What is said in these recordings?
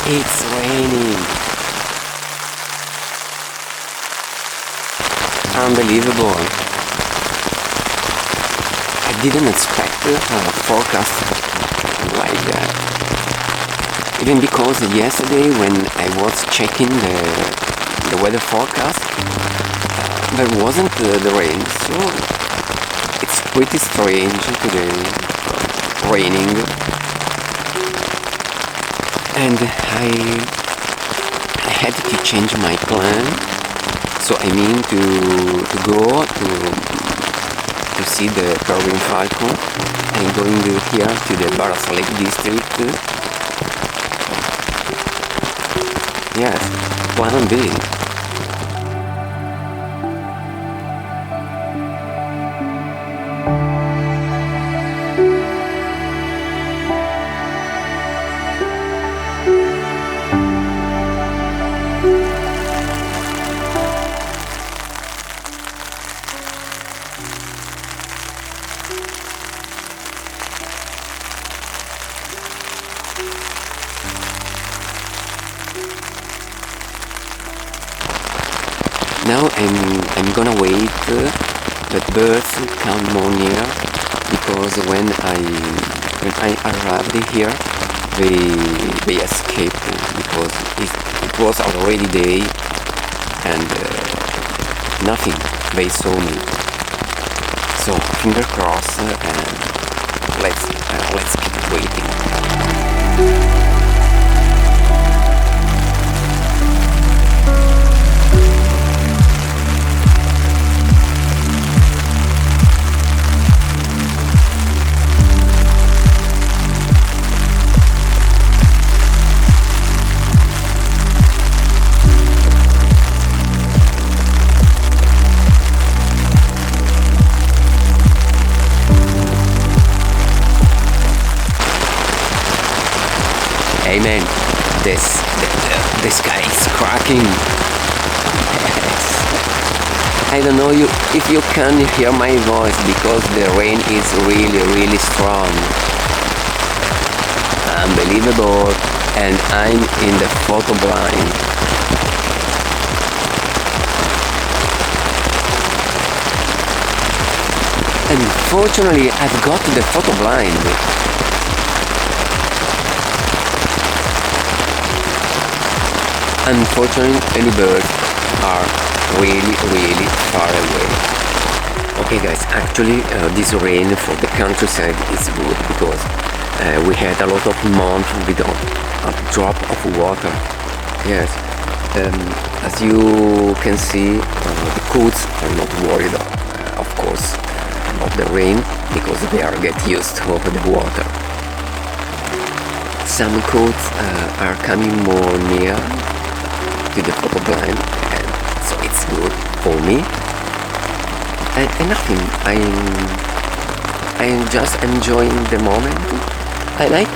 It's raining. Unbelievable. I didn't expect a forecast like that. Even because yesterday when I was checking the weather forecast, there wasn't the rain, so it's pretty strange today, raining. And I had to change my plan. So I mean to go to see the peregrine falcon. I'm going here to the Barras Lake district. Yes, plan B. Now I'm gonna wait that birds come more near, because when I arrived here they escaped, because it was already day and nothing, they saw me. So finger crossed, and let's keep waiting. Hey man, the sky is cracking. I don't know if you can hear my voice, because the rain is really strong. Unbelievable, and I'm in the photo blind. Unfortunately, I've got the photo blind. Unfortunately, any birds are really far away. Okay guys, actually this rain for the countryside is good, because we had a lot of months without a drop of water. Yes, as you can see, the cows are not worried, of course, about the rain, because they are get used to the water. Some cows are coming more near to the photo blind, and so it's good for me. And nothing, I'm just enjoying the moment. I like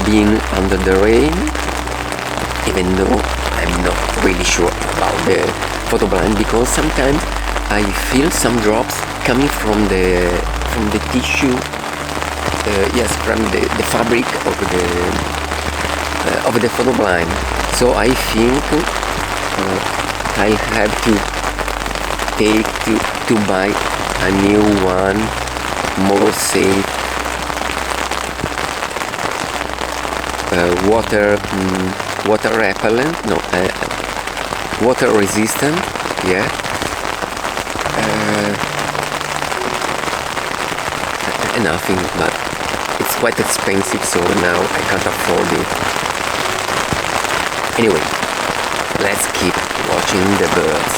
being under the rain, even though I'm not really sure about the photo blind, because sometimes I feel some drops coming from the tissue, yes, from the fabric of the photo blind. So I think I have to buy a new one, more safe, water repellent, no, water resistant, yeah. Nothing, but it's quite expensive, so now I can't afford it. Anyway, let's keep watching the birds.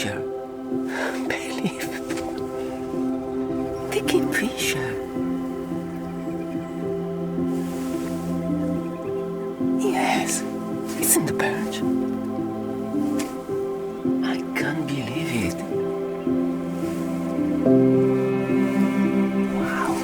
Kingfisher. Believe. The Kingfisher. Yes, it's in the perch. I can't believe it. Wow.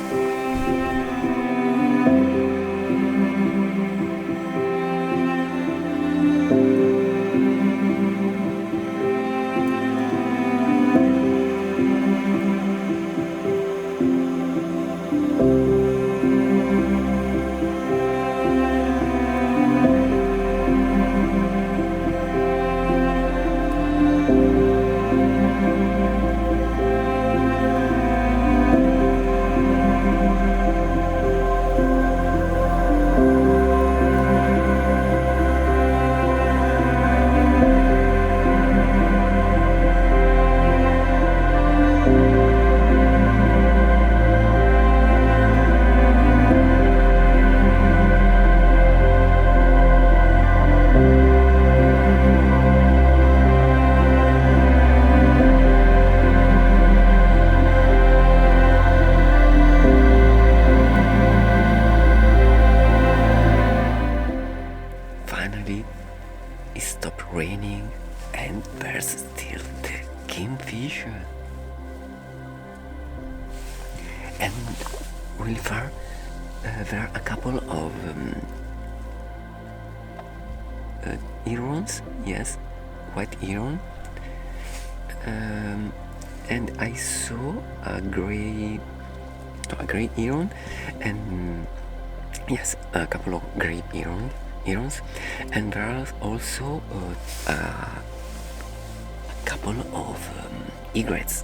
Finally, it stopped raining and there's still the Kingfisher. And really far, there are a couple of herons, yes, white heron. And I saw a gray heron, and yes, a couple of gray herons, and there are also a couple of egrets.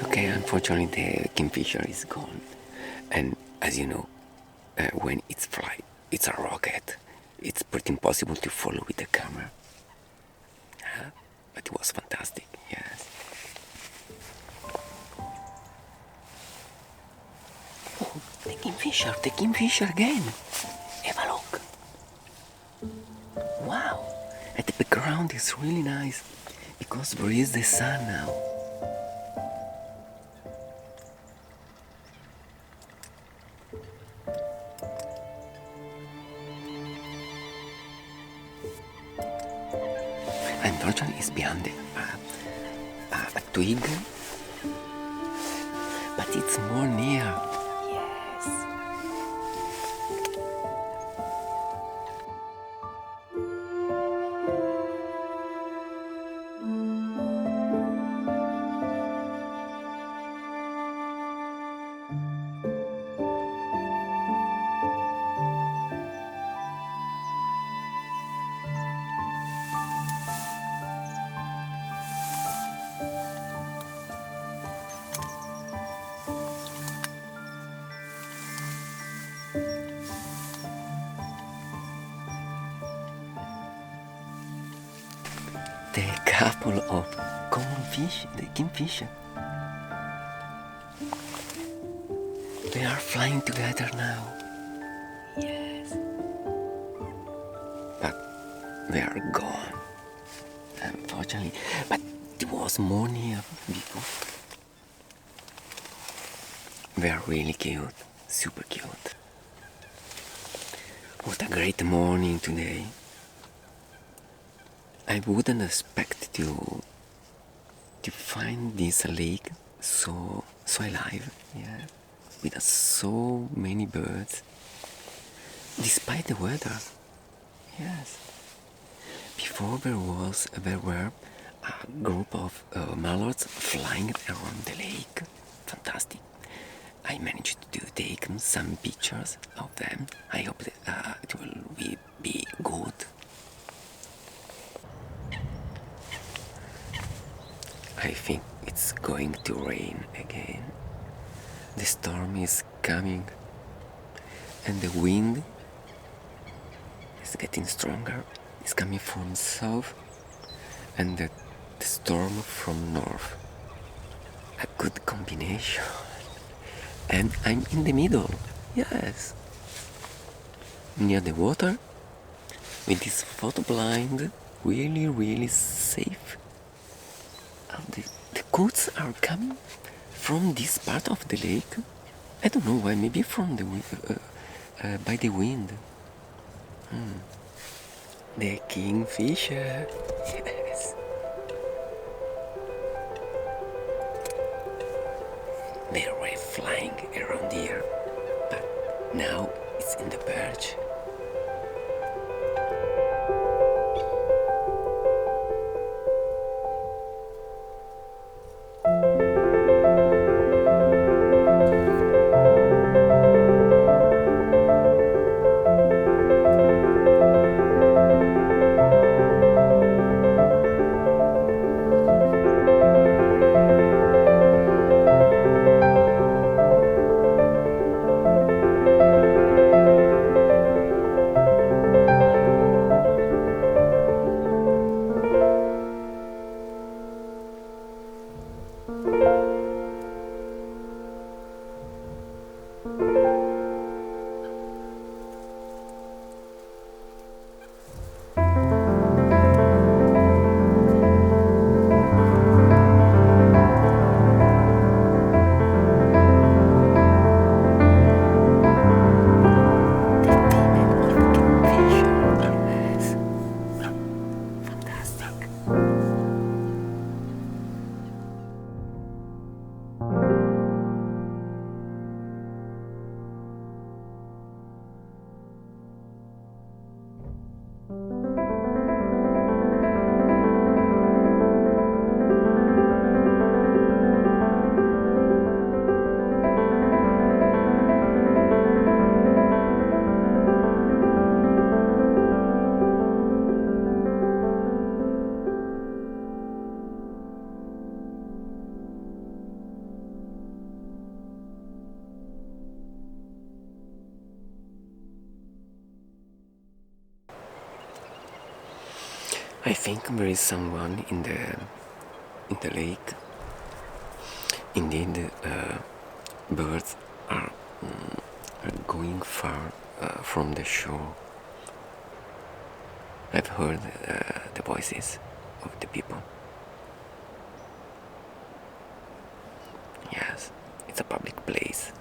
Okay, unfortunately the Kingfisher is gone, and as you know, when it's flight, it's a rocket. It's pretty impossible to follow with the camera. But it was fantastic, yes. Oh, the Kingfisher again. Have a look. Wow, and the background is really nice because there is the sun now. Unfortunately, it's behind a twig, but it's more near. Yes. The couple of common fish, the Kingfisher. They are flying together now. Yes. But they are gone, unfortunately. But it was more near before. They are really cute, super cute. What a great morning today. I wouldn't expect to find this lake so alive, yeah, with so many birds, despite the weather. Yes. Before there were a group of mallards flying around the lake. Fantastic. I managed to take some pictures of them. I hope that, it will be good. I think it's going to rain again. The storm is coming and the wind is getting stronger. It's coming from south and the storm from north. A good combination. And I'm in the middle, yes. Near the water, with this photo blind, really safe. The goats are coming from this part of the lake. I don't know why, maybe from the by the wind. The Kingfisher, yes. They were flying around here, but now it's in the perch. I think there is someone in the lake. Indeed, birds are going far from the shore. I've heard the voices of the people. Yes, it's a public place.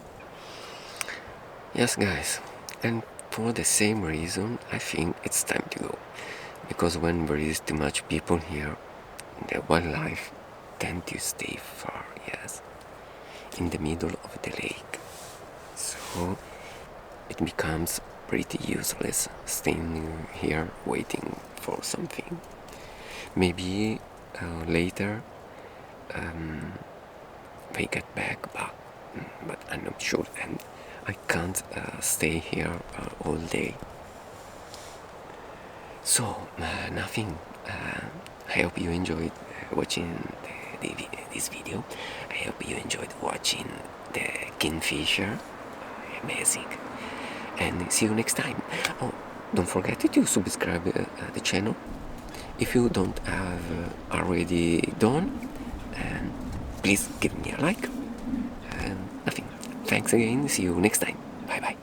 Yes, guys, and for the same reason, I think it's time to go. Because when there is too much people here, the wildlife tend to stay far, yes, in the middle of the lake. So it becomes pretty useless staying here waiting for something. Maybe later they get back, but I'm not sure, and I can't stay here all day. So, nothing. I hope you enjoyed watching this video. I hope you enjoyed watching the Kingfisher. Amazing. And see you next time. Oh, don't forget to subscribe the channel if you don't have already done. And please give me a like. And nothing. Thanks. Thanks again, see you next time. Bye bye.